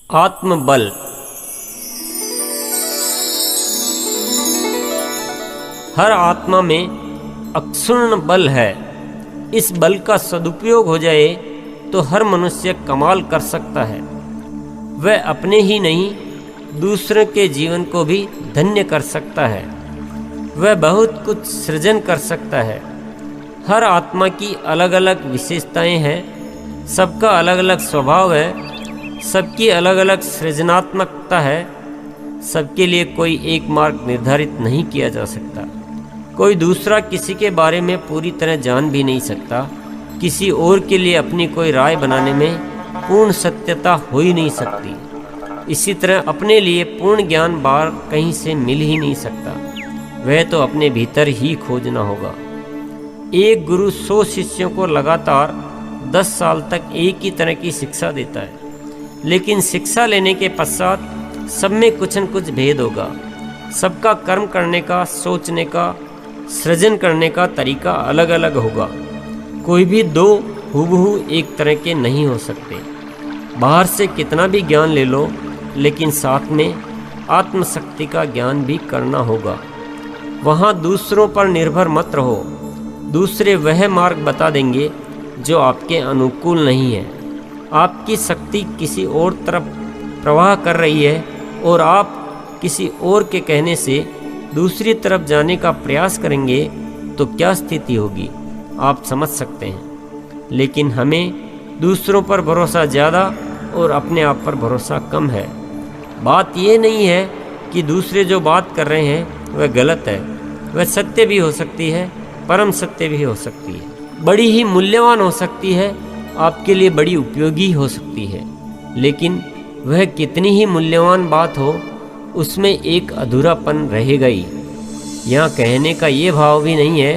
आत्मबल। हर आत्मा में अक्षुण्ण बल है। इस बल का सदुपयोग हो जाए तो हर मनुष्य कमाल कर सकता है। वह अपने ही नहीं दूसरों के जीवन को भी धन्य कर सकता है। वह बहुत कुछ सृजन कर सकता है। हर आत्मा की अलग अलग विशेषताएं हैं, सबका अलग अलग स्वभाव है, सबकी अलग अलग सृजनात्मकता है। सबके लिए कोई एक मार्ग निर्धारित नहीं किया जा सकता। कोई दूसरा किसी के बारे में पूरी तरह जान भी नहीं सकता। किसी और के लिए अपनी कोई राय बनाने में पूर्ण सत्यता हो ही नहीं सकती। इसी तरह अपने लिए पूर्ण ज्ञान बाहर कहीं से मिल ही नहीं सकता। वह तो अपने भीतर ही खोजना होगा। एक गुरु 100 शिष्यों को लगातार 10 साल तक एक ही तरह की शिक्षा देता है, लेकिन शिक्षा लेने के पश्चात सब में कुछ न कुछ भेद होगा। सबका कर्म करने का, सोचने का, सृजन करने का तरीका अलग अलग होगा। कोई भी दो हूबहू एक तरह के नहीं हो सकते। बाहर से कितना भी ज्ञान ले लो, लेकिन साथ में आत्मशक्ति का ज्ञान भी करना होगा। वहाँ दूसरों पर निर्भर मत रहो। दूसरे वह मार्ग बता देंगे जो आपके अनुकूल नहीं है। आपकी शक्ति किसी और तरफ प्रवाह कर रही है और आप किसी और के कहने से दूसरी तरफ जाने का प्रयास करेंगे तो क्या स्थिति होगी आप समझ सकते हैं। लेकिन हमें दूसरों पर भरोसा ज़्यादा और अपने आप पर भरोसा कम है। बात ये नहीं है कि दूसरे जो बात कर रहे हैं वह गलत है। वह सत्य भी हो सकती है, परम सत्य भी हो सकती है, बड़ी ही मूल्यवान हो सकती है, आपके लिए बड़ी उपयोगी हो सकती है। लेकिन वह कितनी ही मूल्यवान बात हो, उसमें एक अधूरापन रहेगा ही। यहाँ कहने का ये भाव भी नहीं है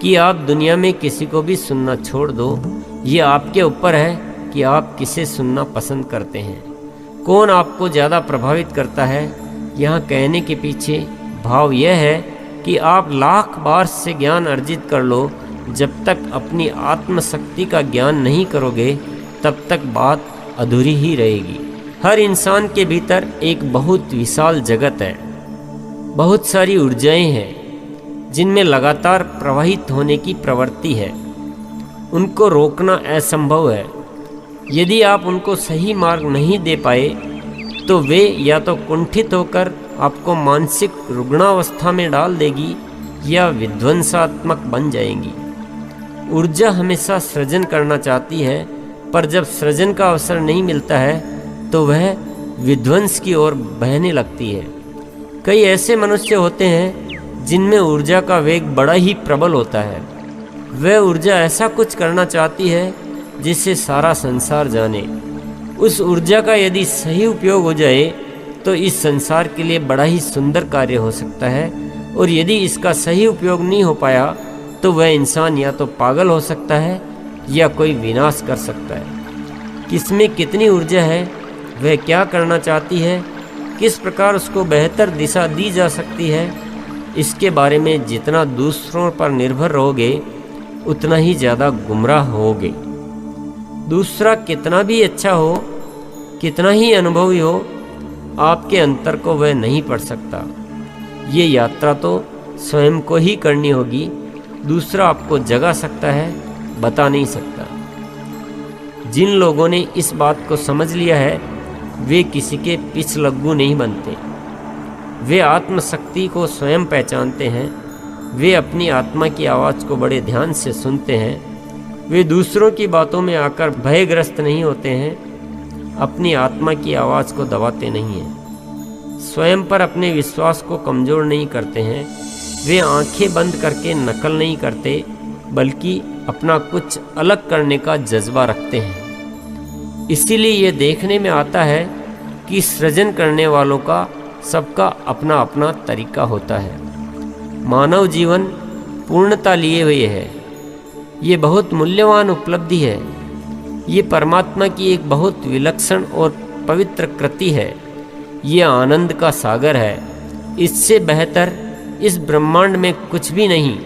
कि आप दुनिया में किसी को भी सुनना छोड़ दो। ये आपके ऊपर है कि आप किसे सुनना पसंद करते हैं, कौन आपको ज़्यादा प्रभावित करता है। यहाँ कहने के पीछे भाव यह है कि आप लाख बार से ज्ञान अर्जित कर लो, जब तक अपनी आत्मशक्ति का ज्ञान नहीं करोगे तब तक बात अधूरी ही रहेगी। हर इंसान के भीतर एक बहुत विशाल जगत है। बहुत सारी ऊर्जाएं हैं जिनमें लगातार प्रवाहित होने की प्रवृत्ति है। उनको रोकना असंभव है। यदि आप उनको सही मार्ग नहीं दे पाए तो वे या तो कुंठित होकर आपको मानसिक रुग्णावस्था में डाल देगी या विध्वंसात्मक बन जाएंगी। ऊर्जा हमेशा सृजन करना चाहती है, पर जब सृजन का अवसर नहीं मिलता है तो वह विध्वंस की ओर बहने लगती है। कई ऐसे मनुष्य होते हैं जिनमें ऊर्जा का वेग बड़ा ही प्रबल होता है। वह ऊर्जा ऐसा कुछ करना चाहती है जिससे सारा संसार जाने। उस ऊर्जा का यदि सही उपयोग हो जाए तो इस संसार के लिए बड़ा ही सुंदर कार्य हो सकता है, और यदि इसका सही उपयोग नहीं हो पाया तो वह इंसान या तो पागल हो सकता है या कोई विनाश कर सकता है। किसमें कितनी ऊर्जा है, वह क्या करना चाहती है, किस प्रकार उसको बेहतर दिशा दी जा सकती है, इसके बारे में जितना दूसरों पर निर्भर रहोगे उतना ही ज़्यादा गुमराह होगे। दूसरा कितना भी अच्छा हो, कितना ही अनुभवी हो, आपके अंतर को वह नहीं पढ़ सकता। ये यात्रा तो स्वयं को ही करनी होगी। दूसरा आपको जगा सकता है, बता नहीं सकता। जिन लोगों ने इस बात को समझ लिया है वे किसी के पिछलग्गू नहीं बनते। वे आत्मशक्ति को स्वयं पहचानते हैं। वे अपनी आत्मा की आवाज़ को बड़े ध्यान से सुनते हैं। वे दूसरों की बातों में आकर भयग्रस्त नहीं होते हैं। अपनी आत्मा की आवाज़ को दबाते नहीं हैं। स्वयं पर अपने विश्वास को कमज़ोर नहीं करते हैं। वे आंखें बंद करके नकल नहीं करते, बल्कि अपना कुछ अलग करने का जज्बा रखते हैं। इसीलिए ये देखने में आता है कि सृजन करने वालों का सबका अपना अपना तरीका होता है। मानव जीवन पूर्णता लिए हुए है। ये बहुत मूल्यवान उपलब्धि है। ये परमात्मा की एक बहुत विलक्षण और पवित्र कृति है। ये आनंद का सागर है। इससे बेहतर इस ब्रह्मांड में कुछ भी नहीं।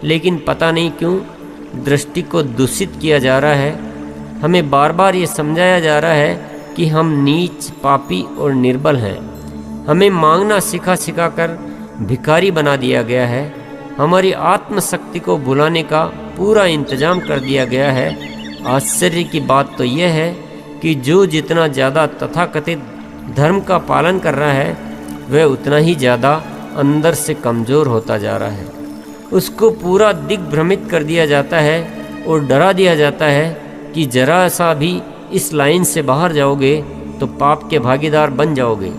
लेकिन पता नहीं क्यों दृष्टि को दूषित किया जा रहा है। हमें बार बार ये समझाया जा रहा है कि हम नीच, पापी और निर्बल हैं। हमें मांगना सिखा सिखा कर भिखारी बना दिया गया है। हमारी आत्मशक्ति को भुलाने का पूरा इंतजाम कर दिया गया है। आश्चर्य की बात तो यह है कि जो जितना ज़्यादा तथाकथित धर्म का पालन कर रहा है वह उतना ही ज़्यादा अंदर से कमज़ोर होता जा रहा है। उसको पूरा दिग्भ्रमित कर दिया जाता है और डरा दिया जाता है कि जरा सा भी इस लाइन से बाहर जाओगे तो पाप के भागीदार बन जाओगे,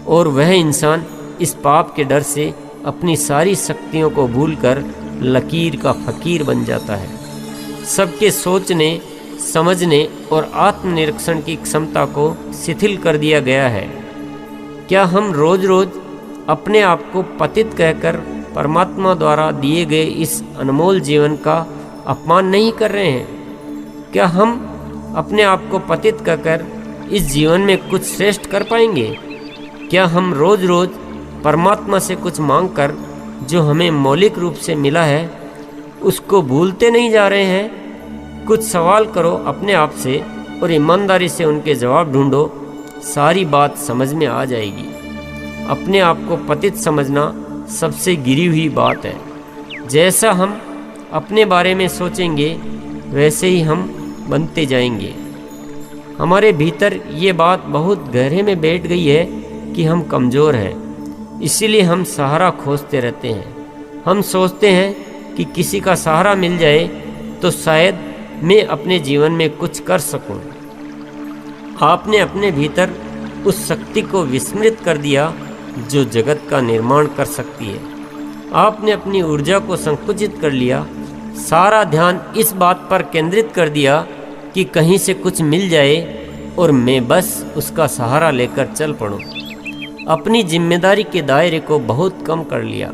और वह इंसान इस पाप के डर से अपनी सारी शक्तियों को भूलकर लकीर का फकीर बन जाता है। सबके सोचने, समझने और आत्मनिरीक्षण की क्षमता को शिथिल कर दिया गया है। क्या हम रोज रोज अपने आप को पतित कहकर परमात्मा द्वारा दिए गए इस अनमोल जीवन का अपमान नहीं कर रहे हैं? क्या हम अपने आप को पतित कहकर इस जीवन में कुछ श्रेष्ठ कर पाएंगे? क्या हम रोज रोज परमात्मा से कुछ मांगकर जो हमें मौलिक रूप से मिला है उसको भूलते नहीं जा रहे हैं? कुछ सवाल करो अपने आप से और ईमानदारी से उनके जवाब ढूंढो, सारी बात समझ में आ जाएगी। अपने आप को पतित समझना सबसे गिरी हुई बात है। जैसा हम अपने बारे में सोचेंगे वैसे ही हम बनते जाएंगे। हमारे भीतर ये बात बहुत गहरे में बैठ गई है कि हम कमज़ोर हैं, इसीलिए हम सहारा खोजते रहते हैं। हम सोचते हैं कि किसी का सहारा मिल जाए तो शायद मैं अपने जीवन में कुछ कर सकूं। आपने अपने भीतर उस शक्ति को विस्मृत कर दिया जो जगत का निर्माण कर सकती है। आपने अपनी ऊर्जा को संकुचित कर लिया, सारा ध्यान इस बात पर केंद्रित कर दिया कि कहीं से कुछ मिल जाए और मैं बस उसका सहारा लेकर चल पड़ूं। अपनी जिम्मेदारी के दायरे को बहुत कम कर लिया।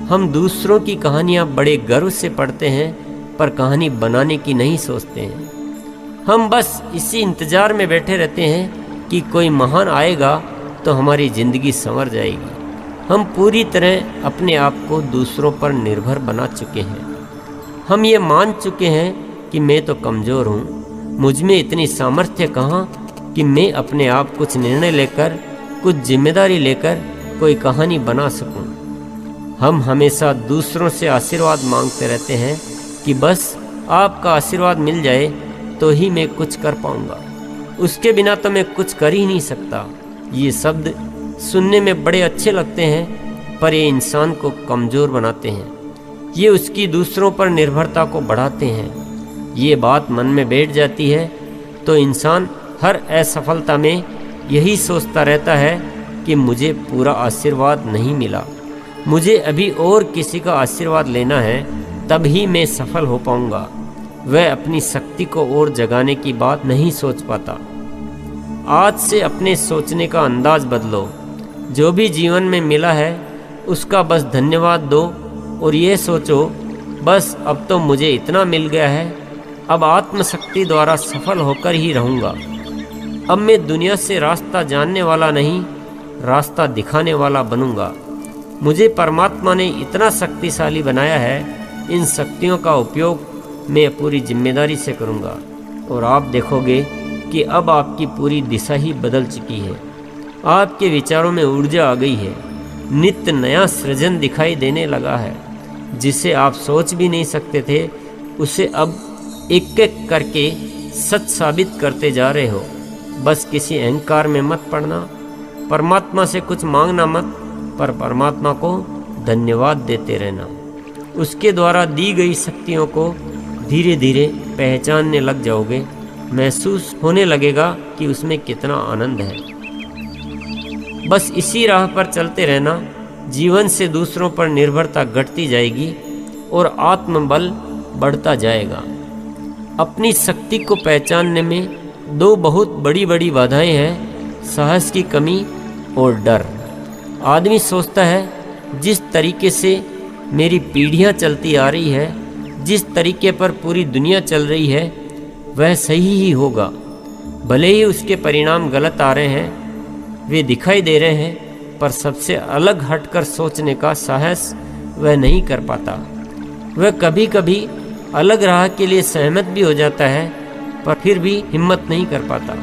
हम दूसरों की कहानियाँ बड़े गर्व से पढ़ते हैं पर कहानी बनाने की नहीं सोचते हैं। हम बस इसी इंतज़ार में बैठे रहते हैं कि कोई महान आएगा तो हमारी ज़िंदगी संवर जाएगी। हम पूरी तरह अपने आप को दूसरों पर निर्भर बना चुके हैं। हम ये मान चुके हैं कि मैं तो कमज़ोर हूँ, मुझ में इतनी सामर्थ्य कहाँ कि मैं अपने आप कुछ निर्णय लेकर, कुछ जिम्मेदारी लेकर कोई कहानी बना सकूं। हम हमेशा दूसरों से आशीर्वाद मांगते रहते हैं कि बस आपका आशीर्वाद मिल जाए तो ही मैं कुछ कर पाऊंगा, उसके बिना तो मैं कुछ कर ही नहीं सकता। ये शब्द सुनने में बड़े अच्छे लगते हैं पर ये इंसान को कमज़ोर बनाते हैं। ये उसकी दूसरों पर निर्भरता को बढ़ाते हैं। ये बात मन में बैठ जाती है तो इंसान हर असफलता में यही सोचता रहता है कि मुझे पूरा आशीर्वाद नहीं मिला, मुझे अभी और किसी का आशीर्वाद लेना है तभी मैं सफल हो पाऊंगा। वह अपनी शक्ति को और जगाने की बात नहीं सोच पाता। आज से अपने सोचने का अंदाज बदलो। जो भी जीवन में मिला है उसका बस धन्यवाद दो और ये सोचो बस अब तो मुझे इतना मिल गया है, अब आत्मशक्ति द्वारा सफल होकर ही रहूँगा। अब मैं दुनिया से रास्ता जानने वाला नहीं, रास्ता दिखाने वाला बनूंगा। मुझे परमात्मा ने इतना शक्तिशाली बनाया है, इन शक्तियों का उपयोग मैं पूरी जिम्मेदारी से करूंगा और आप देखोगे कि अब आपकी पूरी दिशा ही बदल चुकी है। आपके विचारों में ऊर्जा आ गई है, नित्य नया सृजन दिखाई देने लगा है। जिसे आप सोच भी नहीं सकते थे उसे अब एक एक करके सच साबित करते जा रहे हो। बस किसी अहंकार में मत पड़ना, परमात्मा से कुछ मांगना मत, पर परमात्मा को धन्यवाद देते रहना। उसके द्वारा दी गई शक्तियों को धीरे धीरे पहचानने लग जाओगे, महसूस होने लगेगा कि उसमें कितना आनंद है। बस इसी राह पर चलते रहना, जीवन से दूसरों पर निर्भरता घटती जाएगी और आत्मबल बढ़ता जाएगा। अपनी शक्ति को पहचानने में दो बहुत बड़ी बड़ी बाधाएं हैं, साहस की कमी और डर। आदमी सोचता है जिस तरीके से मेरी पीढ़ियां चलती आ रही है, जिस तरीके पर पूरी दुनिया चल रही है वह सही ही होगा। भले ही उसके परिणाम गलत आ रहे हैं, वे दिखाई दे रहे हैं, पर सबसे अलग हटकर सोचने का साहस वह नहीं कर पाता। वह कभी कभी अलग राह के लिए सहमत भी हो जाता है, पर फिर भी हिम्मत नहीं कर पाता।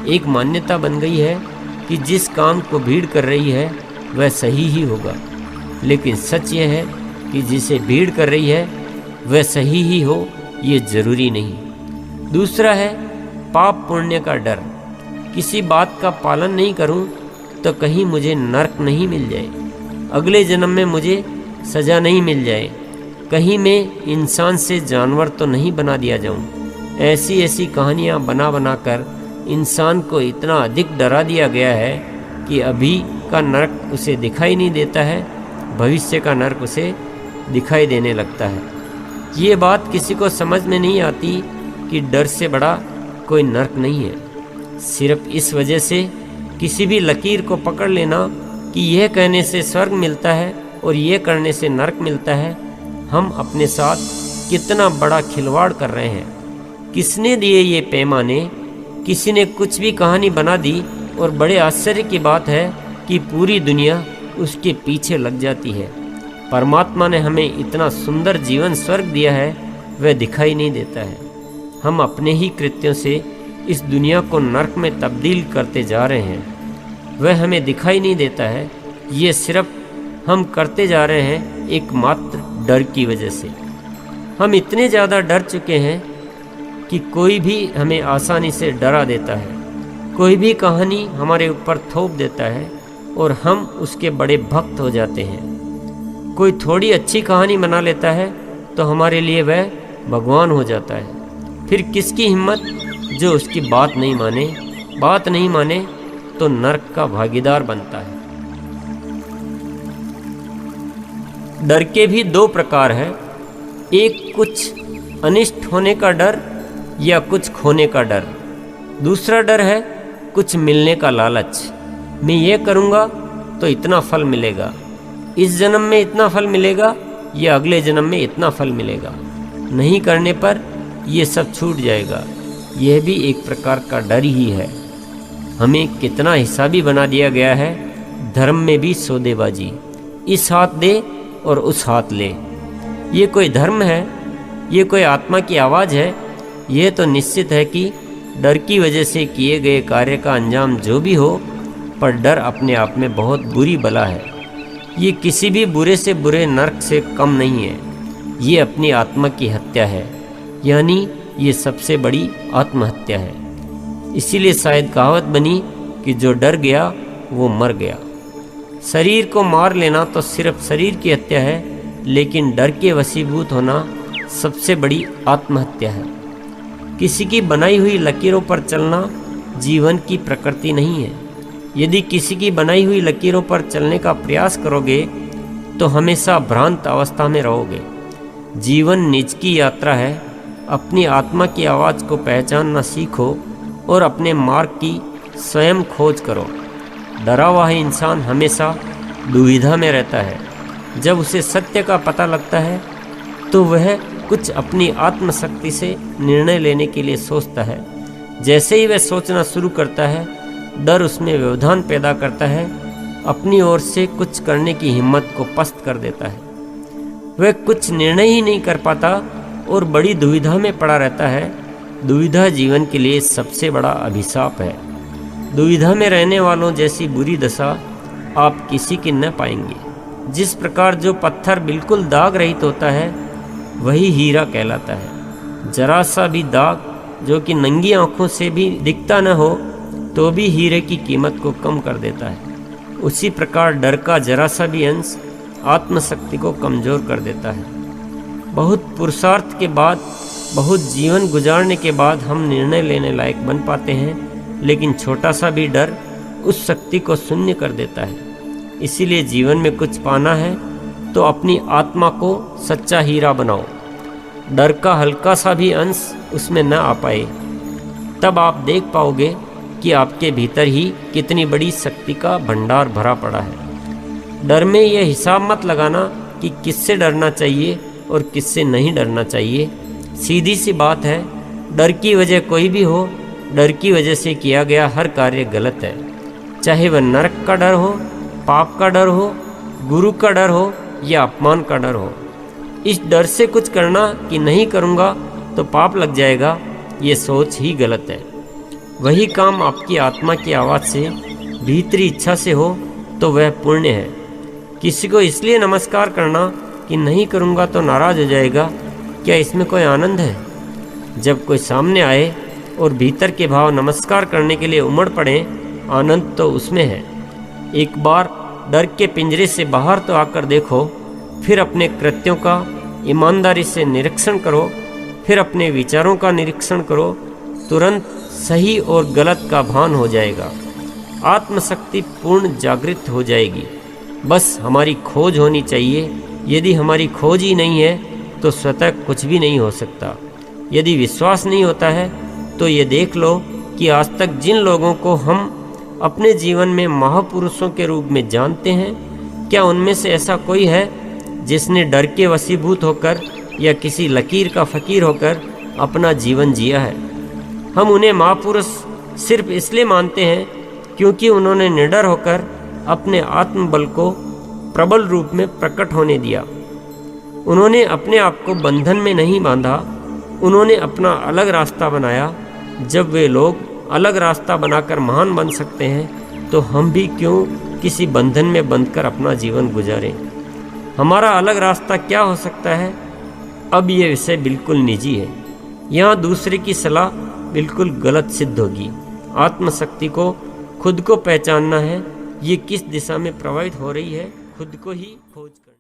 एक मान्यता बन गई है कि जिस काम को भीड़ कर रही है वह सही ही होगा, लेकिन सच यह है कि जिसे भीड़ कर रही है वह सही ही हो ये जरूरी नहीं। दूसरा है पाप पुण्य का डर। किसी बात का पालन नहीं करूं तो कहीं मुझे नरक नहीं मिल जाए, अगले जन्म में मुझे सजा नहीं मिल जाए, कहीं मैं इंसान से जानवर तो नहीं बना दिया जाऊं। ऐसी ऐसी कहानियां बना बना कर इंसान को इतना अधिक डरा दिया गया है कि अभी का नरक उसे दिखाई नहीं देता है, भविष्य का नरक उसे दिखाई देने लगता है। ये बात किसी को समझ में नहीं आती कि डर से बड़ा कोई नरक नहीं है। सिर्फ इस वजह से किसी भी लकीर को पकड़ लेना कि यह कहने से स्वर्ग मिलता है और यह करने से नरक मिलता है, हम अपने साथ कितना बड़ा खिलवाड़ कर रहे हैं। किसने दिए ये पैमाने? किसी ने कुछ भी कहानी बना दी और बड़े आश्चर्य की बात है कि पूरी दुनिया उसके पीछे लग जाती है। परमात्मा ने हमें इतना सुंदर जीवन स्वर्ग दिया है, वह दिखाई नहीं देता है। हम अपने ही कृत्यों से इस दुनिया को नरक में तब्दील करते जा रहे हैं, वह हमें दिखाई नहीं देता है। ये सिर्फ हम करते जा रहे हैं एकमात्र डर की वजह से। हम इतने ज़्यादा डर चुके हैं कि कोई भी हमें आसानी से डरा देता है, कोई भी कहानी हमारे ऊपर थोप देता है और हम उसके बड़े भक्त हो जाते हैं। कोई थोड़ी अच्छी कहानी बना लेता है तो हमारे लिए वह भगवान हो जाता है। फिर किसकी हिम्मत जो उसकी बात नहीं माने, बात नहीं माने तो नरक का भागीदार बनता है। डर के भी दो प्रकार है, एक कुछ अनिष्ट होने का डर या कुछ खोने का डर। दूसरा डर है कुछ मिलने का लालच। मैं ये करूँगा तो इतना फल मिलेगा, इस जन्म में इतना फल मिलेगा या अगले जन्म में इतना फल मिलेगा, नहीं करने पर ये सब छूट जाएगा। यह भी एक प्रकार का डर ही है। हमें कितना हिसाबी बना दिया गया है। धर्म में भी सौदेबाजी, इस हाथ दे और उस हाथ ले। ये कोई धर्म है? ये कोई आत्मा की आवाज़ है? यह तो निश्चित है कि डर की वजह से किए गए कार्य का अंजाम जो भी हो, पर डर अपने आप में बहुत बुरी बला है। ये किसी भी बुरे से बुरे नरक से कम नहीं है। ये अपनी आत्मा की हत्या है, यानी ये सबसे बड़ी आत्महत्या है। इसीलिए शायद कहावत बनी कि जो डर गया वो मर गया। शरीर को मार लेना तो सिर्फ शरीर की हत्या है, लेकिन डर के वशीभूत होना सबसे बड़ी आत्महत्या है। किसी की बनाई हुई लकीरों पर चलना जीवन की प्रकृति नहीं है। यदि किसी की बनाई हुई लकीरों पर चलने का प्रयास करोगे तो हमेशा भ्रांत अवस्था में रहोगे। जीवन निज की यात्रा है। अपनी आत्मा की आवाज़ को पहचानना सीखो और अपने मार्ग की स्वयं खोज करो। डरा हुआ इंसान हमेशा दुविधा में रहता है। जब उसे सत्य का पता लगता है तो वह कुछ अपनी आत्मशक्ति से निर्णय लेने के लिए सोचता है। जैसे ही वह सोचना शुरू करता है, डर उसमें व्यवधान पैदा करता है, अपनी ओर से कुछ करने की हिम्मत को पस्त कर देता है। वह कुछ निर्णय ही नहीं कर पाता और बड़ी दुविधा में पड़ा रहता है। दुविधा जीवन के लिए सबसे बड़ा अभिशाप है। दुविधा में रहने वालों जैसी बुरी दशा आप किसी की न पाएंगे। जिस प्रकार जो पत्थर बिल्कुल दाग रहित होता है वही हीरा कहलाता है। जरा सा भी दाग जो कि नंगी आंखों से भी दिखता न हो तो भी हीरे की कीमत को कम कर देता है। उसी प्रकार डर का जरा सा भी अंश आत्मशक्ति को कमज़ोर कर देता है। बहुत पुरुषार्थ के बाद, बहुत जीवन गुजारने के बाद हम निर्णय लेने लायक बन पाते हैं, लेकिन छोटा सा भी डर उस शक्ति को शून्य कर देता है। इसीलिए जीवन में कुछ पाना है तो अपनी आत्मा को सच्चा हीरा बनाओ। डर का हल्का सा भी अंश उसमें न आ पाए, तब आप देख पाओगे कि आपके भीतर ही कितनी बड़ी शक्ति का भंडार भरा पड़ा है। डर में यह हिसाब मत लगाना कि किससे डरना चाहिए और किससे नहीं डरना चाहिए। सीधी सी बात है, डर की वजह कोई भी हो, डर की वजह से किया गया हर कार्य गलत है। चाहे वह नरक का डर हो, पाप का डर हो, गुरु का डर हो या अपमान का डर हो। इस डर से कुछ करना कि नहीं करूँगा तो पाप लग जाएगा, ये सोच ही गलत है। वही काम आपकी आत्मा की आवाज़ से, भीतरी इच्छा से हो तो वह पुण्य है। किसी को इसलिए नमस्कार करना कि नहीं करूँगा तो नाराज़ हो जाएगा, क्या इसमें कोई आनंद है? जब कोई सामने आए और भीतर के भाव नमस्कार करने के लिए उमड़ पड़े, आनंद तो उसमें है। एक बार डर के पिंजरे से बाहर तो आकर देखो, फिर अपने कृत्यों का ईमानदारी से निरीक्षण करो, फिर अपने विचारों का निरीक्षण करो, तुरंत सही और गलत का भान हो जाएगा। आत्मशक्ति पूर्ण जागृत हो जाएगी। बस हमारी खोज होनी चाहिए। यदि हमारी खोज ही नहीं है तो स्वतः कुछ भी नहीं हो सकता। यदि विश्वास नहीं होता है तो ये देख लो कि आज तक जिन लोगों को हम अपने जीवन में महापुरुषों के रूप में जानते हैं, क्या उनमें से ऐसा कोई है जिसने डर के वशीभूत होकर या किसी लकीर का फ़कीर होकर अपना जीवन जिया है? हम उन्हें महापुरुष सिर्फ इसलिए मानते हैं क्योंकि उन्होंने निडर होकर अपने आत्मबल को प्रबल रूप में प्रकट होने दिया। उन्होंने अपने आप को बंधन में नहीं बांधा, उन्होंने अपना अलग रास्ता बनाया। जब वे लोग अलग रास्ता बनाकर महान बन सकते हैं तो हम भी क्यों किसी बंधन में बंधकर अपना जीवन गुजारें? हमारा अलग रास्ता क्या हो सकता है? अब ये विषय बिल्कुल निजी है। यहाँ दूसरे की सलाह बिल्कुल गलत सिद्ध होगी। आत्मशक्ति को खुद को पहचानना है। ये किस दिशा में प्रवाहित हो रही है, खुद को ही